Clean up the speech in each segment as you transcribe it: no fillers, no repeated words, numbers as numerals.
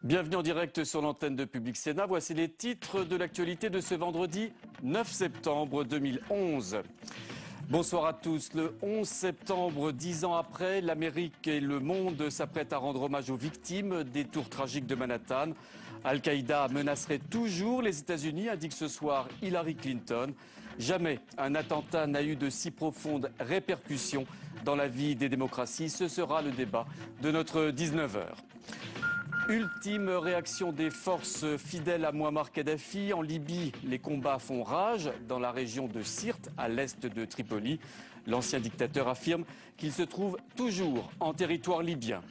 Bienvenue en direct sur l'antenne de Public Sénat. Voici les titres de l'actualité de ce vendredi 9 septembre 2011. Bonsoir à tous. Le 11 septembre, 10 ans après, l'Amérique et le monde s'apprêtent à rendre hommage aux victimes des tours tragiques de Manhattan. Al-Qaïda menacerait toujours les États-Unis, indique ce soir Hillary Clinton. Jamais un attentat n'a eu de si profondes répercussions dans la vie des démocraties. Ce sera le débat de notre 19h. Ultime réaction des forces fidèles à Mouammar Kadhafi. En Libye, les combats font rage dans la région de Sirte, à l'est de Tripoli. L'ancien dictateur affirme qu'il se trouve toujours en territoire libyen.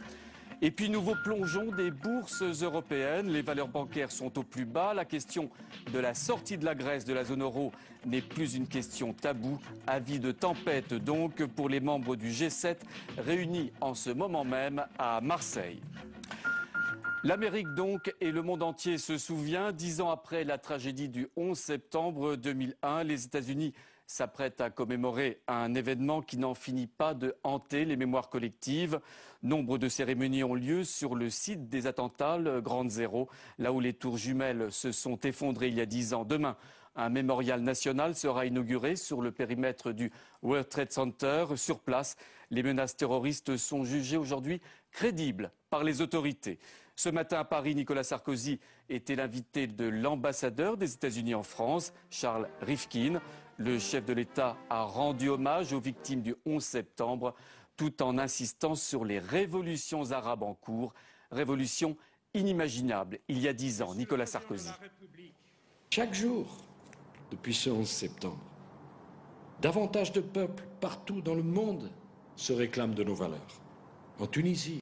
Et puis nouveau plongeon des bourses européennes. Les valeurs bancaires sont au plus bas. La question de la sortie de la Grèce de la zone euro n'est plus une question taboue. Avis de tempête donc pour les membres du G7 réunis en ce moment même à Marseille. L'Amérique donc et le monde entier se souvient, 10 ans après la tragédie du 11 septembre 2001, les États-Unis s'apprêtent à commémorer un événement qui n'en finit pas de hanter les mémoires collectives. Nombre de cérémonies ont lieu sur le site des attentats, le Ground Zero, là où les tours jumelles se sont effondrées il y a 10 ans. Demain, un mémorial national sera inauguré sur le périmètre du World Trade Center. Sur place, les menaces terroristes sont jugées aujourd'hui crédibles par les autorités. Ce matin à Paris, Nicolas Sarkozy était l'invité de l'ambassadeur des États-Unis en France, Charles Rifkin. Le chef de l'État a rendu hommage aux victimes du 11 septembre, tout en insistant sur les révolutions arabes en cours. Révolution inimaginable il y a 10 ans. Nicolas Sarkozy. Chaque jour, depuis ce 11 septembre, davantage de peuples partout dans le monde se réclament de nos valeurs. En Tunisie,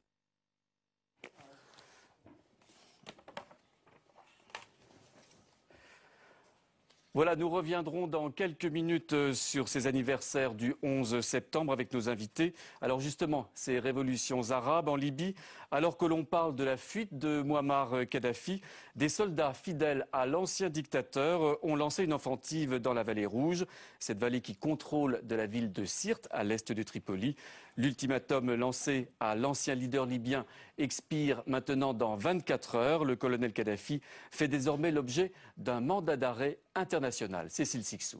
Voilà, nous reviendrons dans quelques minutes sur ces anniversaires du 11 septembre avec nos invités. Alors justement, ces révolutions arabes en Libye, alors que l'on parle de la fuite de Mouammar Kadhafi, des soldats fidèles à l'ancien dictateur ont lancé une offensive dans la vallée rouge, cette vallée qui contrôle de la ville de Sirte, à l'est de Tripoli. L'ultimatum lancé à l'ancien leader libyen expire maintenant dans 24 heures. Le colonel Kadhafi fait désormais l'objet d'un mandat d'arrêt international. Cécile Sixou.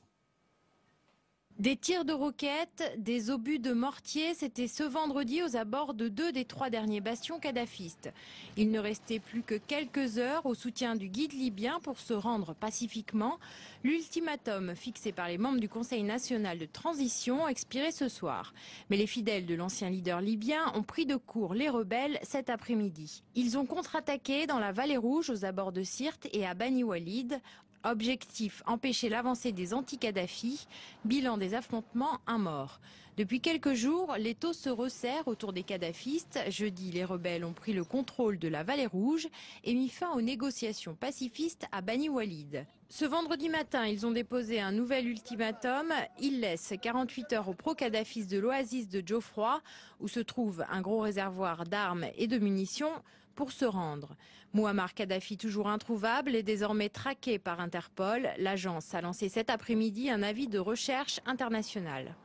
Des tirs de roquettes, des obus de mortier, c'était ce vendredi aux abords de 2 des 3 derniers bastions kadhafistes. Il ne restait plus que quelques heures au soutien du guide libyen pour se rendre pacifiquement. L'ultimatum fixé par les membres du Conseil national de transition expirait ce soir. Mais les fidèles de l'ancien leader libyen ont pris de court les rebelles cet après-midi. Ils ont contre-attaqué dans la vallée rouge aux abords de Sirte et à Bani Walid. Objectif, empêcher l'avancée des anti-Kadhafi. Bilan des affrontements, un mort. Depuis quelques jours, l'étau se resserre autour des kadhafistes. Jeudi, les rebelles ont pris le contrôle de la vallée rouge et mis fin aux négociations pacifistes à Bani Walid. Ce vendredi matin, ils ont déposé un nouvel ultimatum. Ils laissent 48 heures aux pro-kadhafistes de l'oasis de Geoffroy, où se trouve un gros réservoir d'armes et de munitions, pour se rendre. Mouammar Kadhafi, toujours introuvable, est désormais traqué par Interpol. L'agence a lancé cet après-midi un avis de recherche international.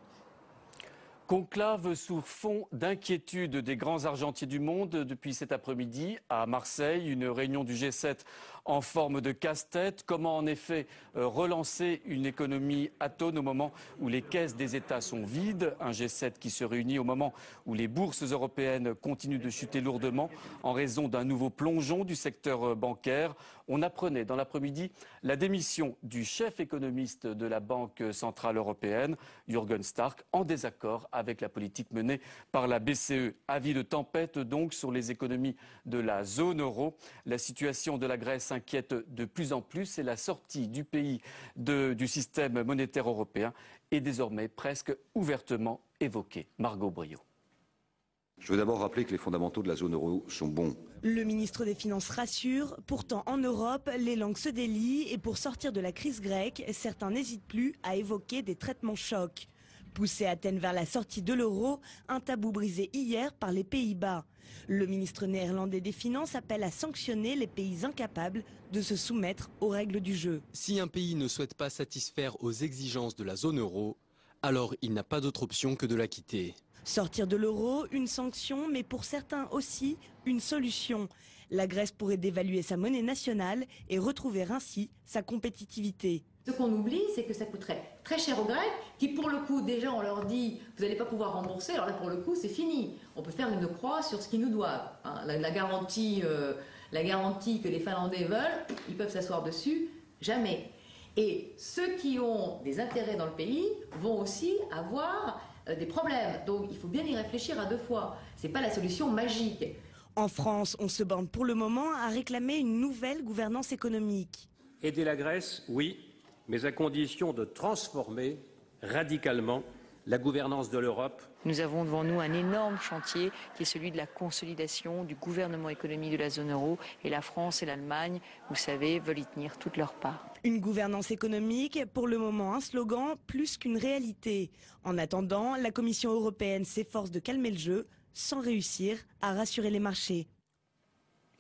Conclave sous fond d'inquiétude des grands argentiers du monde depuis cet après-midi à Marseille, une réunion du G7 en forme de casse-tête. Comment en effet relancer une économie atone au moment où les caisses des États sont vides? Un G7 qui se réunit au moment où les bourses européennes continuent de chuter lourdement en raison d'un nouveau plongeon du secteur bancaire. On apprenait dans l'après-midi la démission du chef économiste de la Banque centrale européenne, Jürgen Stark, en désaccord avec la politique menée par la BCE. Avis de tempête donc sur les économies de la zone euro. La situation de la Grèce inquiète de plus en plus et la sortie du pays du système monétaire européen est désormais presque ouvertement évoquée. Margot Briot. Je veux d'abord rappeler que les fondamentaux de la zone euro sont bons. Le ministre des Finances rassure, pourtant en Europe, les langues se délient et pour sortir de la crise grecque, certains n'hésitent plus à évoquer des traitements chocs. Pousser Athènes vers la sortie de l'euro, un tabou brisé hier par les Pays-Bas. Le ministre néerlandais des Finances appelle à sanctionner les pays incapables de se soumettre aux règles du jeu. Si un pays ne souhaite pas satisfaire aux exigences de la zone euro, alors il n'a pas d'autre option que de la quitter. Sortir de l'euro, une sanction, mais pour certains aussi, une solution. La Grèce pourrait dévaluer sa monnaie nationale et retrouver ainsi sa compétitivité. Ce qu'on oublie, c'est que ça coûterait très cher aux Grecs, qui pour le coup, déjà on leur dit vous n'allez pas pouvoir rembourser, alors là pour le coup c'est fini. On peut faire une croix sur ce qu'ils nous doivent. Hein. La garantie que les Finlandais veulent, ils peuvent s'asseoir dessus, jamais. Et ceux qui ont des intérêts dans le pays vont aussi avoir des problèmes. Donc il faut bien y réfléchir à deux fois. Ce n'est pas la solution magique. En France, on se borne pour le moment à réclamer une nouvelle gouvernance économique. Aider la Grèce, oui, mais à condition de transformer radicalement la gouvernance de l'Europe. Nous avons devant nous un énorme chantier qui est celui de la consolidation du gouvernement économique de la zone euro, et la France et l'Allemagne, vous savez, veulent y tenir toute leur part. Une gouvernance économique, pour le moment un slogan plus qu'une réalité. En attendant, la Commission européenne s'efforce de calmer le jeu sans réussir à rassurer les marchés.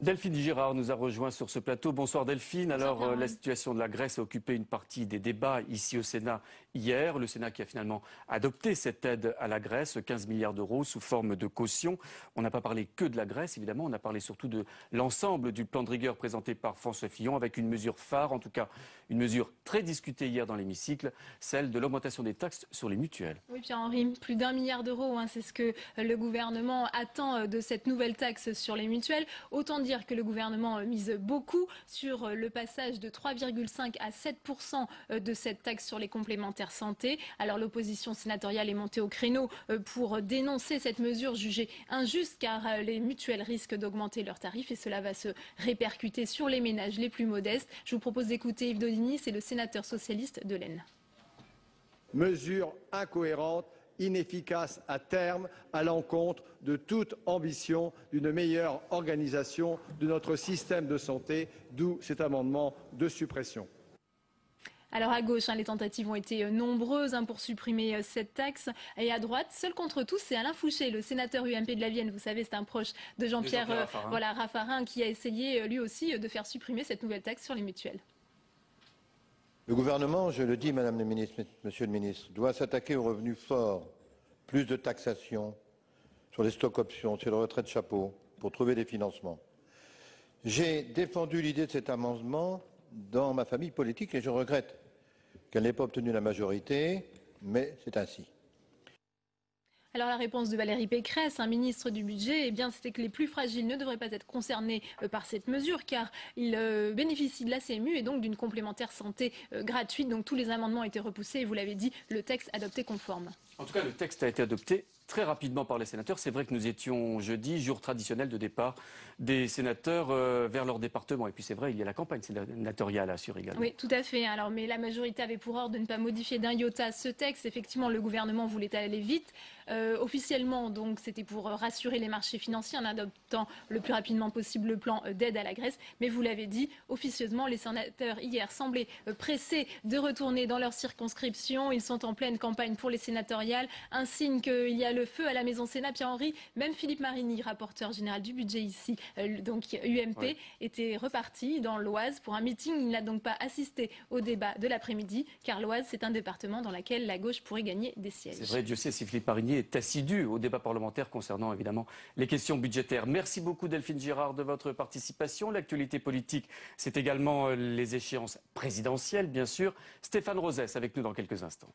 Delphine Girard nous a rejoint sur ce plateau. Bonsoir Delphine. Alors la situation de la Grèce a occupé une partie des débats ici au Sénat hier. Le Sénat qui a finalement adopté cette aide à la Grèce, 15 milliards d'euros sous forme de caution. On n'a pas parlé que de la Grèce évidemment, on a parlé surtout de l'ensemble du plan de rigueur présenté par François Fillon avec une mesure phare, en tout cas une mesure très discutée hier dans l'hémicycle, celle de l'augmentation des taxes sur les mutuelles. Oui Pierre-Henri, plus d'1 milliard d'euros, c'est ce que le gouvernement attend de cette nouvelle taxe sur les mutuelles. Autant dire que le gouvernement mise beaucoup sur le passage de 3,5 à 7% de cette taxe sur les complémentaires santé. Alors l'opposition sénatoriale est montée au créneau pour dénoncer cette mesure jugée injuste car les mutuelles risquent d'augmenter leurs tarifs et cela va se répercuter sur les ménages les plus modestes. Je vous propose d'écouter Yves Daudigny, c'est le sénateur socialiste de l'Aisne. Mesure incohérente, inefficace à terme, à l'encontre de toute ambition d'une meilleure organisation de notre système de santé, d'où cet amendement de suppression. Alors à gauche, les tentatives ont été nombreuses pour supprimer cette taxe. Et à droite, seul contre tous, c'est Alain Fouché, le sénateur UMP de la Vienne. Vous savez, c'est un proche de Jean-Pierre Raffarin qui a essayé lui aussi de faire supprimer cette nouvelle taxe sur les mutuelles. Le gouvernement, je le dis, Madame la Ministre, Monsieur le Ministre, doit s'attaquer aux revenus forts, plus de taxation sur les stocks options, sur les retraites chapeau, pour trouver des financements. J'ai défendu l'idée de cet amendement dans ma famille politique et je regrette qu'elle n'ait pas obtenu la majorité, mais c'est ainsi. Alors la réponse de Valérie Pécresse, ministre du Budget, c'était que les plus fragiles ne devraient pas être concernés par cette mesure car ils bénéficient de la CMU et donc d'une complémentaire santé gratuite. Donc tous les amendements ont été repoussés et vous l'avez dit, le texte adopté conforme. En tout cas, le texte a été adopté très rapidement par les sénateurs. C'est vrai que nous étions jeudi, jour traditionnel de départ des sénateurs vers leur département. Et puis c'est vrai, il y a la campagne sénatoriale à assurer également. Oui, tout à fait. Alors, mais la majorité avait pour ordre de ne pas modifier d'un iota ce texte. Effectivement, le gouvernement voulait aller vite. Officiellement, donc, c'était pour rassurer les marchés financiers en adoptant le plus rapidement possible le plan d'aide à la Grèce. Mais vous l'avez dit, officieusement, les sénateurs hier semblaient pressés de retourner dans leur circonscription. Ils sont en pleine campagne pour les sénatoriales. Un signe qu'il y a le feu à la Maison Sénat. Pierre-Henri, même Philippe Marigny, rapporteur général du budget ici, donc UMP, était reparti dans l'Oise pour un meeting. Il n'a donc pas assisté au débat de l'après-midi, car l'Oise, c'est un département dans lequel la gauche pourrait gagner des sièges. C'est vrai, Dieu sait si Philippe Marigny est assidu au débat parlementaire concernant évidemment les questions budgétaires. Merci beaucoup Delphine Girard de votre participation. L'actualité politique, c'est également les échéances présidentielles, bien sûr. Stéphane Rosès avec nous dans quelques instants.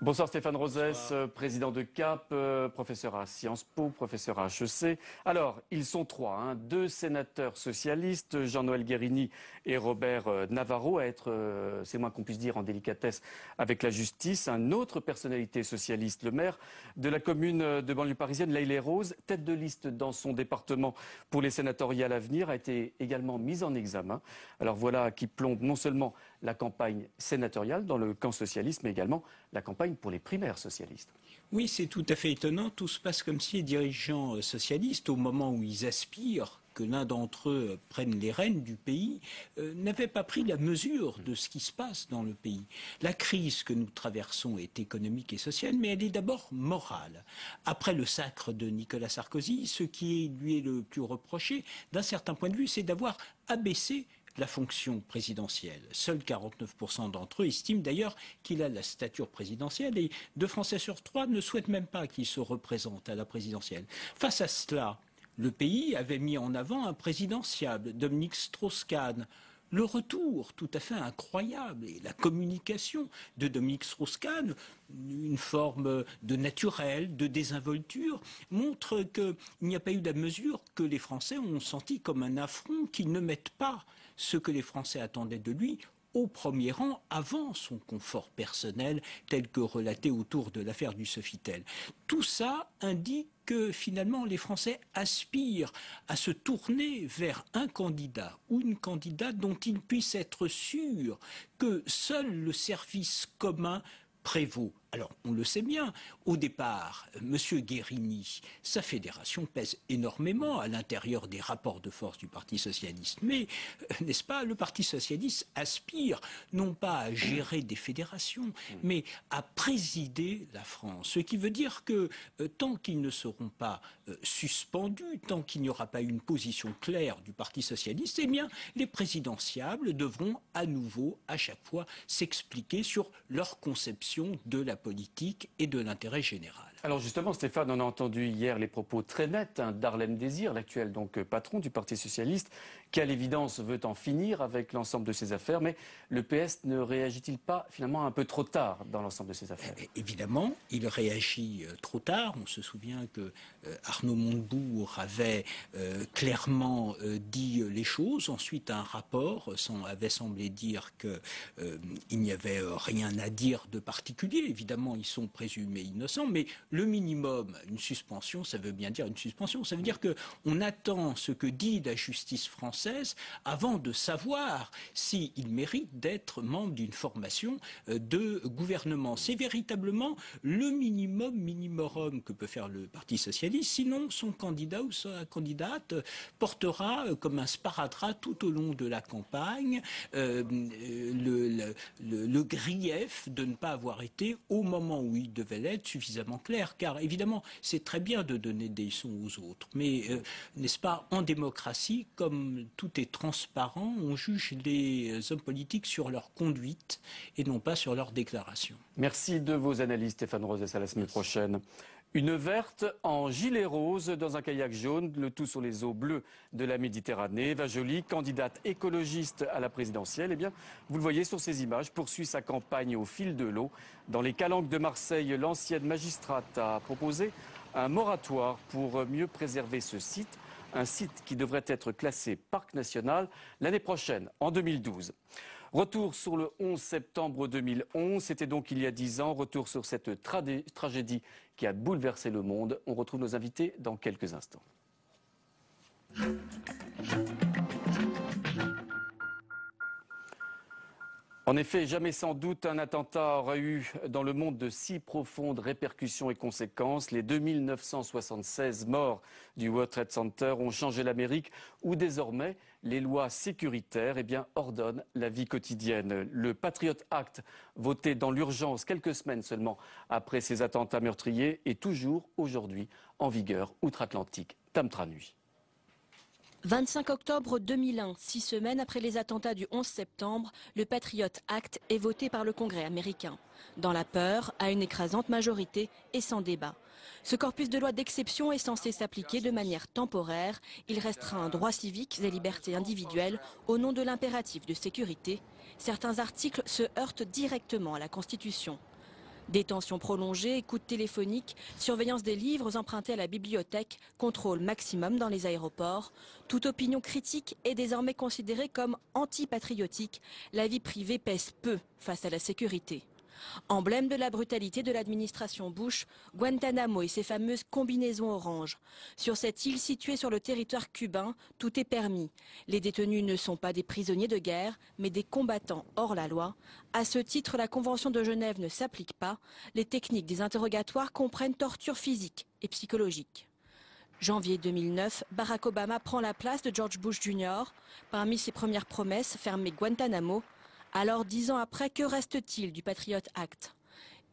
Bonsoir Stéphane Rosès, président de CAP, professeur à Sciences Po, professeur à HEC. Alors, ils sont trois, deux sénateurs socialistes, Jean-Noël Guérini et Robert Navarro, à être, c'est moins qu'on puisse dire, en délicatesse avec la justice. Une autre personnalité socialiste, le maire de la commune de banlieue parisienne, Laïlé Rose, tête de liste dans son département pour les sénatoriales à venir, a été également mise en examen. Alors voilà qui plombe non seulement la campagne sénatoriale dans le camp socialiste, mais également la campagne pour les primaires socialistes. Oui, c'est tout à fait étonnant. Tout se passe comme si les dirigeants socialistes, au moment où ils aspirent que l'un d'entre eux prenne les rênes du pays, n'avaient pas pris la mesure de ce qui se passe dans le pays. La crise que nous traversons est économique et sociale, mais elle est d'abord morale. Après le sacre de Nicolas Sarkozy, ce qui lui est le plus reproché, d'un certain point de vue, c'est d'avoir abaissé la fonction présidentielle. Seuls 49% d'entre eux estiment d'ailleurs qu'il a la stature présidentielle et 2 Français sur 3 ne souhaitent même pas qu'il se représente à la présidentielle. Face à cela, le pays avait mis en avant un présidentiable, Dominique Strauss-Kahn. Le retour tout à fait incroyable et la communication de Dominique Strauss-Kahn, une forme de naturel, de désinvolture, montre qu'il n'y a pas eu de mesure que les Français ont senti comme un affront qu'il ne mette pas ce que les Français attendaient de lui au premier rang avant son confort personnel tel que relaté autour de l'affaire du Sofitel. Tout ça indique que finalement les Français aspirent à se tourner vers un candidat ou une candidate dont ils puissent être sûrs que seul le service commun prévaut. Alors, on le sait bien, au départ, M. Guérini, sa fédération pèse énormément à l'intérieur des rapports de force du Parti socialiste. Mais, n'est-ce pas, le Parti socialiste aspire non pas à gérer des fédérations, mais à présider la France. Ce qui veut dire que tant qu'ils ne seront pas suspendus, tant qu'il n'y aura pas une position claire du Parti socialiste, eh bien, les présidentiables devront à nouveau, à chaque fois, s'expliquer sur leur conception de la politique et de l'intérêt général. Alors justement, Stéphane, on a entendu hier les propos très nets d'Harlem Désir, l'actuel donc patron du Parti socialiste, qui à l'évidence veut en finir avec l'ensemble de ces affaires, mais le PS ne réagit-il pas finalement un peu trop tard dans l'ensemble de ces affaires? Évidemment, il réagit trop tard. On se souvient que Arnaud Montebourg avait clairement dit les choses. Ensuite, un rapport avait semblé dire qu'il n'y avait rien à dire de particulier. Évidemment, ils sont présumés innocents, mais le minimum, une suspension, ça veut bien dire une suspension. Ça veut dire qu'on attend ce que dit la justice française avant de savoir s'il mérite d'être membre d'une formation de gouvernement. C'est véritablement le minimum que peut faire le Parti socialiste. Sinon, son candidat ou sa candidate portera comme un sparadrap tout au long de la campagne le grief de ne pas avoir été, au moment où il devait l'être, suffisamment clair. Car évidemment, c'est très bien de donner des leçons aux autres. Mais, n'est-ce pas, en démocratie, comme tout est transparent, on juge les hommes politiques sur leur conduite et non pas sur leurs déclarations. Merci de vos analyses, Stéphane Rosès. À la semaine prochaine. Une verte en gilet rose dans un kayak jaune, le tout sur les eaux bleues de la Méditerranée. Eva Joly, candidate écologiste à la présidentielle, eh bien, vous le voyez sur ces images, poursuit sa campagne au fil de l'eau. Dans les Calanques de Marseille, l'ancienne magistrate a proposé un moratoire pour mieux préserver ce site, un site qui devrait être classé parc national l'année prochaine, en 2012. Retour sur le 11 septembre 2011, c'était donc il y a 10 ans. Retour sur cette tragédie qui a bouleversé le monde. On retrouve nos invités dans quelques instants. En effet, jamais sans doute un attentat aurait eu dans le monde de si profondes répercussions et conséquences. Les 2976 morts du World Trade Center ont changé l'Amérique, où désormais les lois sécuritaires ordonnent la vie quotidienne. Le Patriot Act, voté dans l'urgence quelques semaines seulement après ces attentats meurtriers, est toujours aujourd'hui en vigueur outre-Atlantique. Tam Tranui. 25 octobre 2001, 6 semaines après les attentats du 11 septembre, le Patriot Act est voté par le Congrès américain. Dans la peur, à une écrasante majorité et sans débat. Ce corpus de lois d'exception est censé s'appliquer de manière temporaire. Il restreint droits civiques et libertés individuelles au nom de l'impératif de sécurité. Certains articles se heurtent directement à la Constitution. Détention prolongée, écoute téléphonique, surveillance des livres empruntés à la bibliothèque, contrôle maximum dans les aéroports. Toute opinion critique est désormais considérée comme antipatriotique. La vie privée pèse peu face à la sécurité. Emblème de la brutalité de l'administration Bush, Guantanamo et ses fameuses combinaisons oranges. Sur cette île située sur le territoire cubain, tout est permis. Les détenus ne sont pas des prisonniers de guerre, mais des combattants hors la loi. À ce titre, la Convention de Genève ne s'applique pas. Les techniques des interrogatoires comprennent torture physique et psychologique. Janvier 2009, Barack Obama prend la place de George Bush Jr. Parmi ses premières promesses, fermer Guantanamo. Alors, 10 ans après, que reste-t-il du Patriot Act?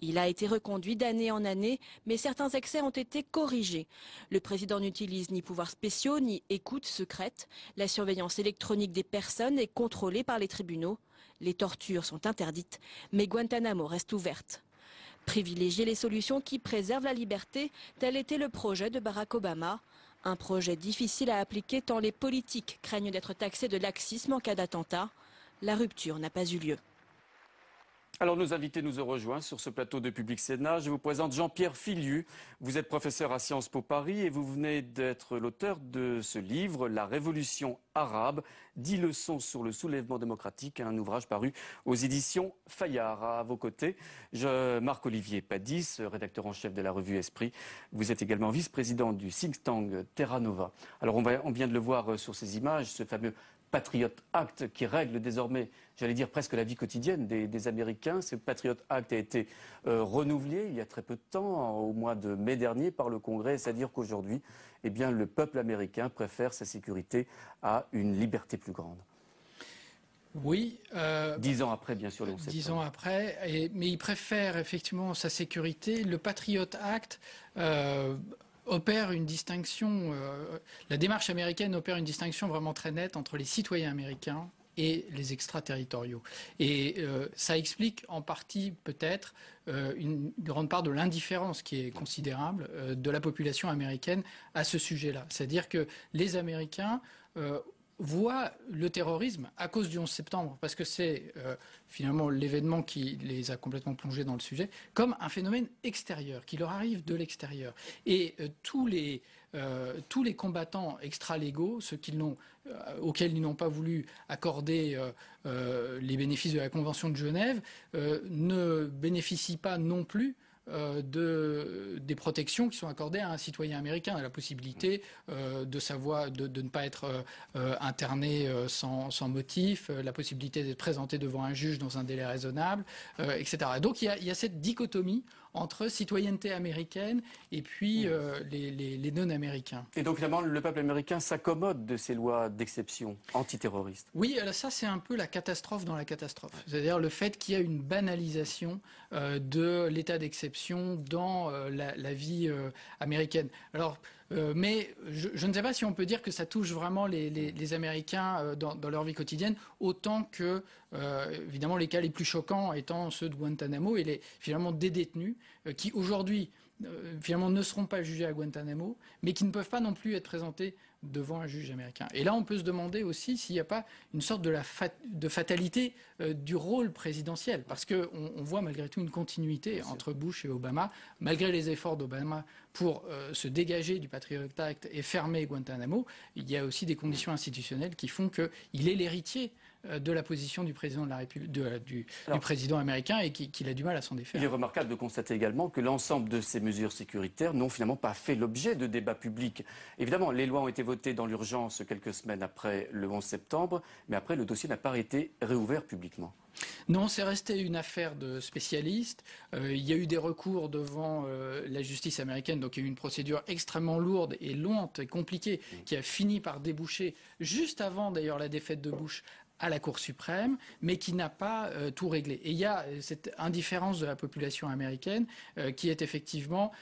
Il a été reconduit d'année en année, mais certains excès ont été corrigés. Le président n'utilise ni pouvoirs spéciaux, ni écoute secrète. La surveillance électronique des personnes est contrôlée par les tribunaux. Les tortures sont interdites, mais Guantanamo reste ouverte. Privilégier les solutions qui préservent la liberté, tel était le projet de Barack Obama. Un projet difficile à appliquer tant les politiques craignent d'être taxés de laxisme en cas d'attentat. La rupture n'a pas eu lieu. Alors nos invités nous ont rejoints sur ce plateau de Public Sénat. Je vous présente Jean-Pierre Filiu. Vous êtes professeur à Sciences Po Paris et vous venez d'être l'auteur de ce livre, La Révolution arabe, 10 leçons sur le soulèvement démocratique, un ouvrage paru aux éditions Fayard. À vos côtés, Marc-Olivier Padis, rédacteur en chef de la revue Esprit. Vous êtes également vice-président du think tank Terra Nova. Alors on vient de le voir sur ces images, ce fameux Patriot Act qui règle désormais, j'allais dire presque la vie quotidienne des Américains. Ce Patriot Act a été renouvelé il y a très peu de temps, au mois de mai dernier, par le Congrès. C'est-à-dire qu'aujourd'hui, eh bien, le peuple américain préfère sa sécurité à une liberté plus grande. Oui. 10 ans après, bien sûr, le 11 septembre. 10 ans après, mais il préfère effectivement sa sécurité. Le Patriot Act opère une distinction, la démarche américaine opère une distinction vraiment très nette entre les citoyens américains et les extraterritoriaux. Et ça explique en partie peut-être une grande part de l'indifférence qui est considérable de la population américaine à ce sujet-là. C'est-à-dire que les Américains voient le terrorisme à cause du 11 septembre, parce que c'est finalement l'événement qui les a complètement plongés dans le sujet, comme un phénomène extérieur, qui leur arrive de l'extérieur. Et tous les combattants extra-légaux, ceux auxquels ils n'ont pas voulu accorder les bénéfices de la Convention de Genève, ne bénéficient pas non plus des protections qui sont accordées à un citoyen américain, la possibilité de ne pas être interné sans motif, la possibilité d'être présenté devant un juge dans un délai raisonnable, etc. Donc il y a cette dichotomie entre citoyenneté américaine et puis les non-américains. Et donc finalement, le peuple américain s'accommode de ces lois d'exception antiterroristes. Oui, alors ça c'est un peu la catastrophe dans la catastrophe. C'est-à-dire le fait qu'il y a une banalisation de l'état d'exception dans la vie américaine. Alors, mais je ne sais pas si on peut dire que ça touche vraiment les Américains dans leur vie quotidienne, autant que, évidemment, les cas les plus choquants étant ceux de Guantanamo et finalement des détenus qui, aujourd'hui, finalement ne seront pas jugés à Guantanamo, mais qui ne peuvent pas non plus être présentés devant un juge américain. Et là, on peut se demander aussi s'il n'y a pas une sorte de fatalité du rôle présidentiel, parce qu'on voit malgré tout une continuité entre Bush et Obama, malgré les efforts d'Obama pour se dégager du Patriot Act et fermer Guantanamo. Il y a aussi des conditions institutionnelles qui font qu'il est l'héritier de la position du président de la République, du président américain, et qu'il a du mal à s'en défaire. Il est remarquable de constater également que l'ensemble de ces mesures sécuritaires n'ont finalement pas fait l'objet de débats publics. Évidemment, les lois ont été votées dans l'urgence quelques semaines après le 11 septembre, mais après, le dossier n'a pas été réouvert publiquement. Non, c'est resté une affaire de spécialistes. Il y a eu des recours devant la justice américaine, donc il y a eu une procédure extrêmement lourde et lente et compliquée qui a fini par déboucher, juste avant d'ailleurs la défaite de Bush, à la Cour suprême, mais qui n'a pas tout réglé. Et il y a cette indifférence de la population américaine qui est effectivement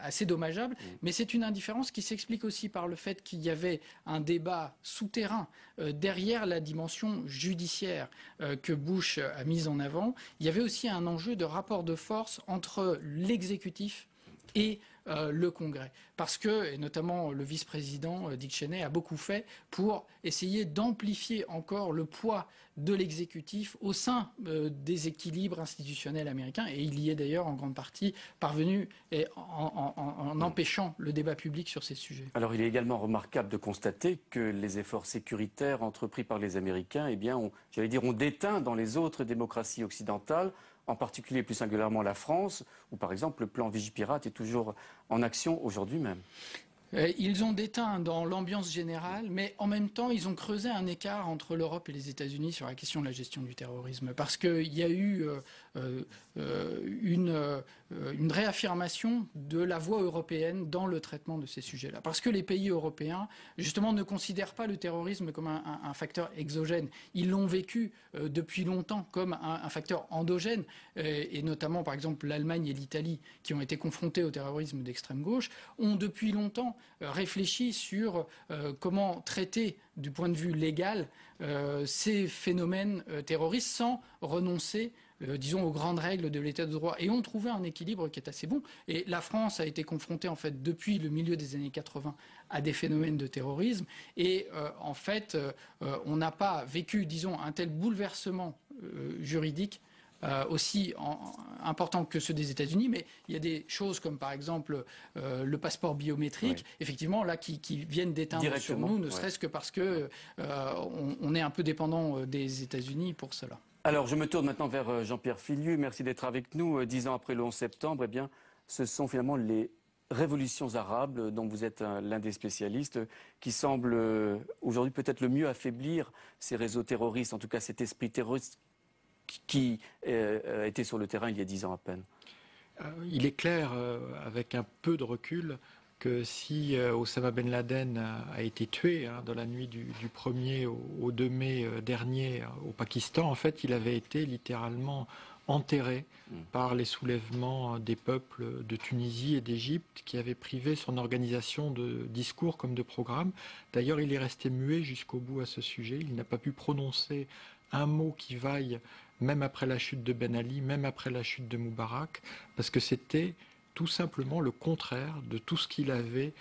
assez dommageable, mais c'est une indifférence qui s'explique aussi par le fait qu'il y avait un débat souterrain derrière la dimension judiciaire que Bush a mise en avant. Il y avait aussi un enjeu de rapport de force entre l'exécutif et le Congrès. Parce que, et notamment le vice-président Dick Cheney a beaucoup fait pour essayer d'amplifier encore le poids de l'exécutif au sein des équilibres institutionnels américains. Et il y est d'ailleurs en grande partie parvenu en empêchant le débat public sur ces sujets. Alors il est également remarquable de constater que les efforts sécuritaires entrepris par les Américains, eh bien, ont déteint dans les autres démocraties occidentales, en particulier plus singulièrement la France, où par exemple le plan Vigipirate est toujours en action aujourd'hui même. Ils ont déteint dans l'ambiance générale, mais en même temps, ils ont creusé un écart entre l'Europe et les États-Unis sur la question de la gestion du terrorisme. Parce qu'il y a eu une réaffirmation de la voie européenne dans le traitement de ces sujets-là. Parce que les pays européens, justement, ne considèrent pas le terrorisme comme un facteur exogène. Ils l'ont vécu depuis longtemps comme un facteur endogène, et notamment, par exemple, l'Allemagne et l'Italie, qui ont été confrontés au terrorisme d'extrême gauche, ont depuis longtemps réfléchi sur comment traiter du point de vue légal ces phénomènes terroristes sans renoncer disons aux grandes règles de l'état de droit, et ont trouvé un équilibre qui est assez bon. Et la France a été confrontée en fait depuis le milieu des années 80 à des phénomènes de terrorisme, et en fait on n'a pas vécu, disons, un tel bouleversement juridique aussi important que ceux des États-Unis, mais il y a des choses comme par exemple le passeport biométrique, effectivement là qui viennent d'éteindre sur nous, ne serait-ce que parce que on est un peu dépendant des États-Unis pour cela. Alors, je me tourne maintenant vers Jean-Pierre Filiu. Merci d'être avec nous. 10 ans après le 11 septembre, eh bien, ce sont finalement les révolutions arabes, dont vous êtes l'un des spécialistes, qui semblent aujourd'hui peut-être le mieux affaiblir ces réseaux terroristes, en tout cas cet esprit terroriste qui était sur le terrain il y a 10 ans à peine. Il est clair, avec un peu de recul, que si Osama Ben Laden a été tué dans la nuit du 1er au 2 mai dernier au Pakistan, en fait, il avait été littéralement enterré par les soulèvements des peuples de Tunisie et d'Égypte qui avaient privé son organisation de discours comme de programme. D'ailleurs, il est resté muet jusqu'au bout à ce sujet. Il n'a pas pu prononcer un mot qui vaille, même après la chute de Ben Ali, même après la chute de Moubarak, parce que c'était tout simplement le contraire de tout ce qu'il avait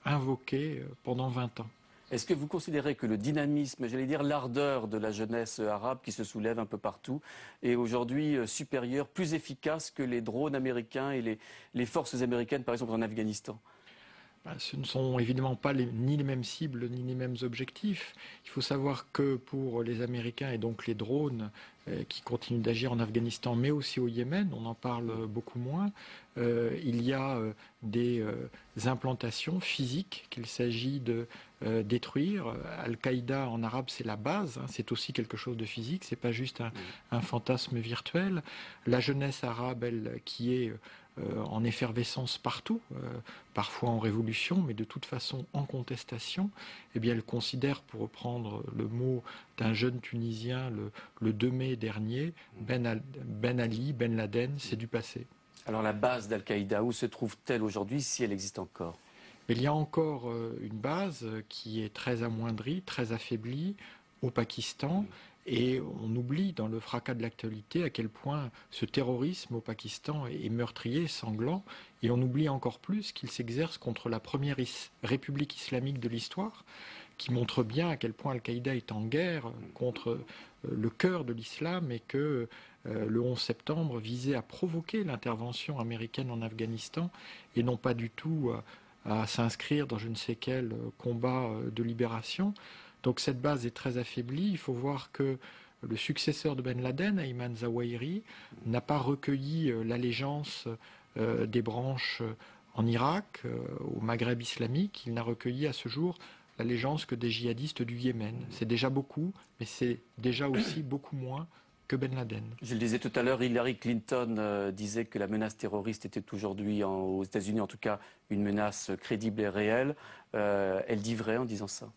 invoqué pendant 20 ans. Est-ce que vous considérez que le dynamisme, j'allais dire l'ardeur de la jeunesse arabe qui se soulève un peu partout est aujourd'hui supérieur, plus efficace que les drones américains et les forces américaines, par exemple en Afghanistan ? Ce ne sont évidemment pas ni les mêmes cibles ni les mêmes objectifs. Il faut savoir que pour les Américains et donc les drones qui continuent d'agir en Afghanistan mais aussi au Yémen, on en parle beaucoup moins, il y a des implantations physiques qu'il s'agit de détruire. Al-Qaïda en arabe c'est la base, c'est aussi quelque chose de physique, c'est pas juste un fantasme virtuel. La jeunesse arabe, elle, qui est en effervescence partout, parfois en révolution, mais de toute façon en contestation, eh bien elle considère, pour reprendre le mot d'un jeune Tunisien le 2 mai dernier, Ben Ali, Ben Laden, c'est du passé. Alors la base d'Al-Qaïda, où se trouve-t-elle aujourd'hui, si elle existe encore ? Il y a encore une base qui est très amoindrie, très affaiblie au Pakistan. Et on oublie dans le fracas de l'actualité à quel point ce terrorisme au Pakistan est meurtrier, sanglant, et on oublie encore plus qu'il s'exerce contre la première république islamique de l'histoire, qui montre bien à quel point Al-Qaïda est en guerre contre le cœur de l'islam et que le 11 septembre visait à provoquer l'intervention américaine en Afghanistan et non pas du tout à s'inscrire dans je ne sais quel combat de libération. Donc cette base est très affaiblie. Il faut voir que le successeur de Ben Laden, Ayman Zawahiri, n'a pas recueilli l'allégeance des branches en Irak, au Maghreb islamique. Il n'a recueilli à ce jour l'allégeance que des djihadistes du Yémen. C'est déjà beaucoup, mais c'est déjà aussi beaucoup moins que Ben Laden. Je le disais tout à l'heure, Hillary Clinton disait que la menace terroriste était aujourd'hui, aux États-Unis en tout cas, une menace crédible et réelle. Elle dit vrai en disant ça ?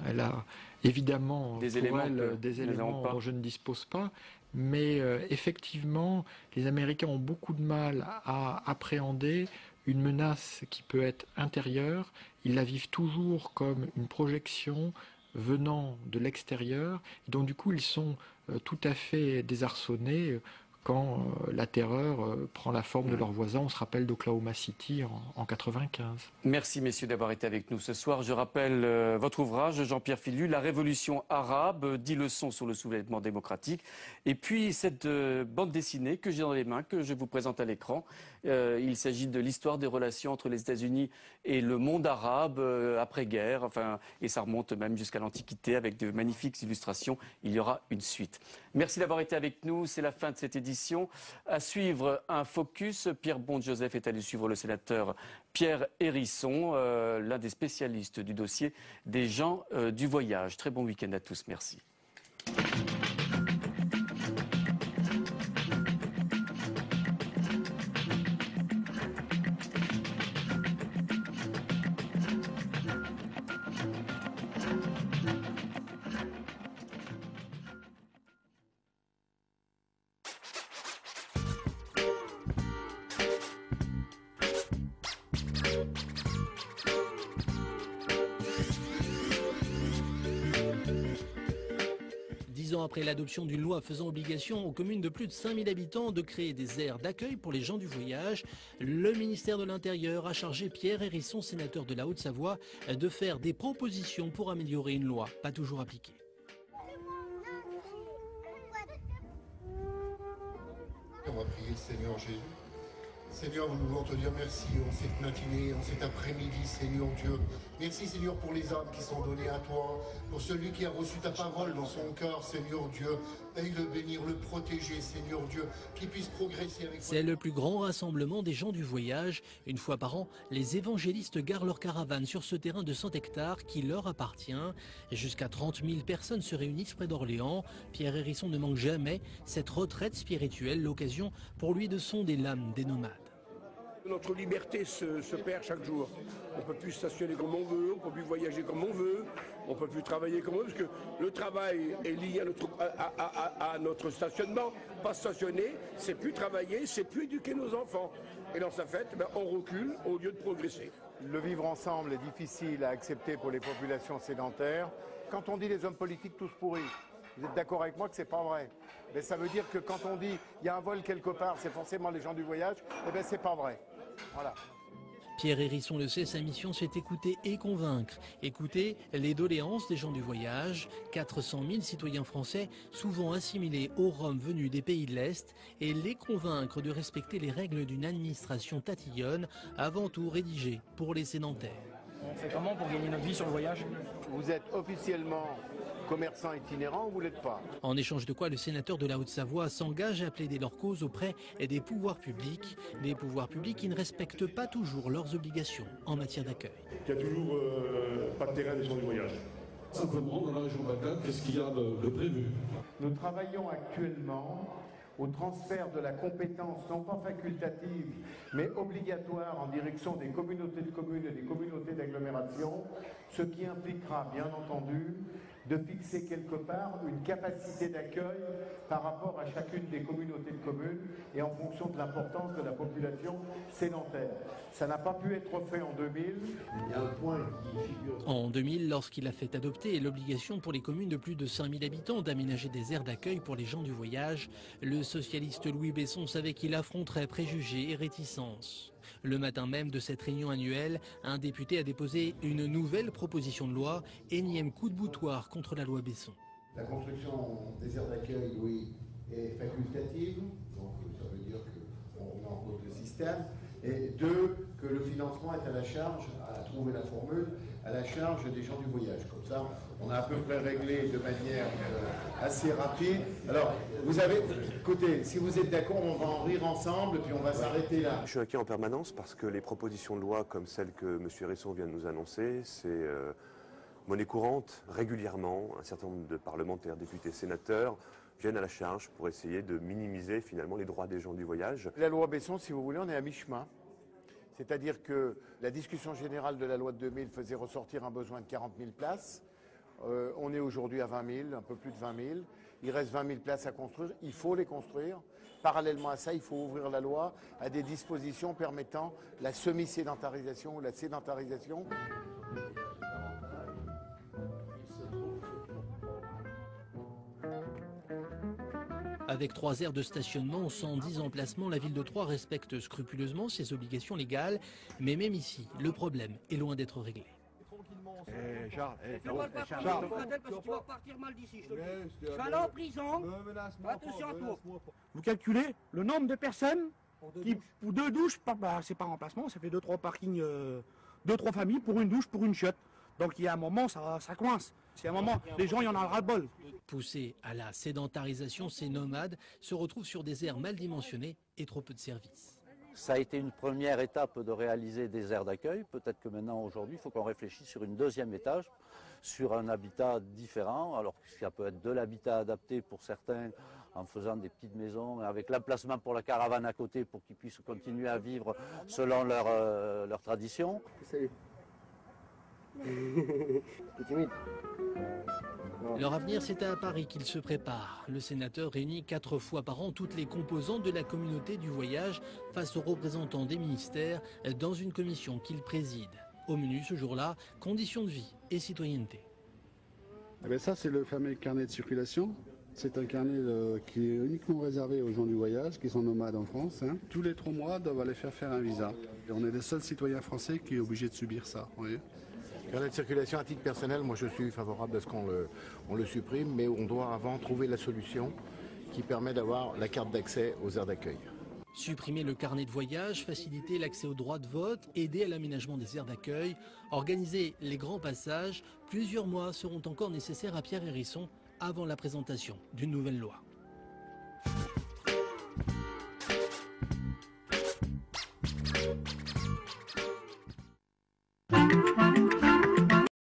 Elle a évidemment des éléments dont je ne dispose pas, mais effectivement, les Américains ont beaucoup de mal à appréhender une menace qui peut être intérieure. Ils la vivent toujours comme une projection venant de l'extérieur. Donc du coup, ils sont tout à fait désarçonnés quand la terreur prend la forme de leurs voisins. On se rappelle d'Oklahoma City en 95. Merci messieurs d'avoir été avec nous ce soir. Je rappelle votre ouvrage, Jean-Pierre Filiu, La Révolution arabe, 10 leçons sur le soulèvement démocratique. Et puis cette bande dessinée que j'ai dans les mains, que je vous présente à l'écran. Il s'agit de l'histoire des relations entre les États-Unis et le monde arabe après-guerre. Et ça remonte même jusqu'à l'Antiquité avec de magnifiques illustrations. Il y aura une suite. Merci d'avoir été avec nous. C'est la fin de cette édition. À suivre un focus. Pierre Bond-Joseph est allé suivre le sénateur Pierre Hérisson, l'un des spécialistes du dossier des gens du voyage. Très bon week-end à tous. Merci. 10 ans après l'adoption d'une loi faisant obligation aux communes de plus de 5000 habitants de créer des aires d'accueil pour les gens du voyage, le ministère de l'Intérieur a chargé Pierre Hérisson, sénateur de la Haute-Savoie, de faire des propositions pour améliorer une loi pas toujours appliquée. On va prier le Seigneur Jésus. Seigneur, nous voulons te dire merci en cette matinée, en cet après-midi, Seigneur Dieu. Merci, Seigneur, pour les âmes qui sont données à toi, pour celui qui a reçu ta parole dans son cœur, Seigneur Dieu. Veuille le bénir, le protéger, Seigneur Dieu, qu'il puisse progresser avec toi. C'est le plus grand rassemblement des gens du voyage. Une fois par an, les évangélistes garent leur caravane sur ce terrain de 100 hectares qui leur appartient. Jusqu'à 30 000 personnes se réunissent près d'Orléans. Pierre Hérisson ne manque jamais cette retraite spirituelle, l'occasion pour lui de sonder l'âme des nomades. Notre liberté se perd chaque jour. On ne peut plus stationner comme on veut, on ne peut plus voyager comme on veut, on ne peut plus travailler comme on veut, parce que le travail est lié à notre stationnement. Pas stationner, c'est plus travailler, c'est plus éduquer nos enfants. Et dans sa fête, on recule au lieu de progresser. Le vivre ensemble est difficile à accepter pour les populations sédentaires. Quand on dit les hommes politiques tous pourris, vous êtes d'accord avec moi que c'est pas vrai? Mais ça veut dire que quand on dit il y a un vol quelque part, c'est forcément les gens du voyage, eh bien c'est pas vrai. Voilà. Pierre Hérisson le sait, sa mission c'est écouter et convaincre. Écouter les doléances des gens du voyage, 400 000 citoyens français, souvent assimilés aux Roms venus des pays de l'Est, et les convaincre de respecter les règles d'une administration tatillonne, avant tout rédigée pour les sédentaires. On fait comment pour gagner notre vie sur le voyage? Vous êtes officiellement commerçant itinérant ou vous ne l'êtes pas? En échange de quoi le sénateur de la Haute-Savoie s'engage à plaider leur cause auprès des pouvoirs publics. Des pouvoirs publics qui ne respectent pas toujours leurs obligations en matière d'accueil. Il n'y a toujours pas de terrain des gens du voyage. Simplement, dans la région PACA, qu'est-ce qu'il y a de prévu? Nous travaillons actuellement au transfert de la compétence, non pas facultative, mais obligatoire en direction des communautés de communes et des communautés d'agglomération, ce qui impliquera, bien entendu, de fixer quelque part une capacité d'accueil par rapport à chacune des communautés de communes et en fonction de l'importance de la population sédentaire. Ça n'a pas pu être fait en 2000. Il y a un point qui figure. En 2000, lorsqu'il a fait adopter l'obligation pour les communes de plus de 5000 habitants d'aménager des aires d'accueil pour les gens du voyage, le socialiste Louis Besson savait qu'il affronterait préjugés et réticences. Le matin même de cette réunion annuelle, un député a déposé une nouvelle proposition de loi, énième coup de boutoir contre la loi Besson. La construction des aires d'accueil, oui, est facultative, donc ça veut dire qu'on remet en cause le système. Et deux, que le financement est à la charge, à trouver la formule, à la charge des gens du voyage. Comme ça, on a à peu près réglé de manière assez rapide. Alors, vous avez, écoutez, si vous êtes d'accord, on va en rire ensemble, puis on va s'arrêter là. Je suis inquiet en permanence parce que les propositions de loi comme celle que M. Hérisson vient de nous annoncer, c'est monnaie courante. Régulièrement, un certain nombre de parlementaires, députés, sénateurs viennent à la charge pour essayer de minimiser finalement les droits des gens du voyage. La loi Besson, si vous voulez, on est à mi-chemin. C'est-à-dire que la discussion générale de la loi de 2000 faisait ressortir un besoin de 40 000 places. On est aujourd'hui à 20 000, un peu plus de 20 000. Il reste 20 000 places à construire. Il faut les construire. Parallèlement à ça, il faut ouvrir la loi à des dispositions permettant la semi-sédentarisation ou la sédentarisation. Avec 3 aires de stationnement, 110 emplacements, la ville de Troyes respecte scrupuleusement ses obligations légales. Mais même ici, le problème est loin d'être réglé. Charles, tu vas partir mal d'ici, je te le dis. Tu vas aller en prison. Attention à toi. Vous calculez le nombre de personnes qui, pour 2 douches, c'est pas remplacement, ça fait 2-3 parkings, 2-3 familles pour une douche, pour une chiotte. Donc il y a un moment, ça coince. C'est un moment, les gens, il y en a ras-le-bol. Poussés à la sédentarisation, ces nomades se retrouvent sur des aires mal dimensionnées et trop peu de services. Ça a été une première étape de réaliser des aires d'accueil. Peut-être que maintenant, aujourd'hui, il faut qu'on réfléchisse sur une deuxième étage, sur un habitat différent. Alors, ça peut être de l'habitat adapté pour certains, en faisant des petites maisons, avec l'emplacement pour la caravane à côté, pour qu'ils puissent continuer à vivre selon leur tradition. Salut. Timide. Leur avenir, c'est à Paris qu'ils se préparent. Le sénateur réunit 4 fois par an toutes les composantes de la communauté du voyage face aux représentants des ministères dans une commission qu'il préside. Au menu ce jour-là, conditions de vie et citoyenneté. Eh bien ça, c'est le fameux carnet de circulation. C'est un carnet qui est uniquement réservé aux gens du voyage, qui sont nomades en France. Tous les 3 mois, doivent aller faire un visa. Et on est les seuls citoyens français qui est obligés de subir ça. Oui. Carnet de circulation à titre personnel, moi je suis favorable à ce qu'on le supprime, mais on doit avant trouver la solution qui permet d'avoir la carte d'accès aux aires d'accueil. Supprimer le carnet de voyage, faciliter l'accès au droit de vote, aider à l'aménagement des aires d'accueil, organiser les grands passages, plusieurs mois seront encore nécessaires à Pierre Hérisson avant la présentation d'une nouvelle loi.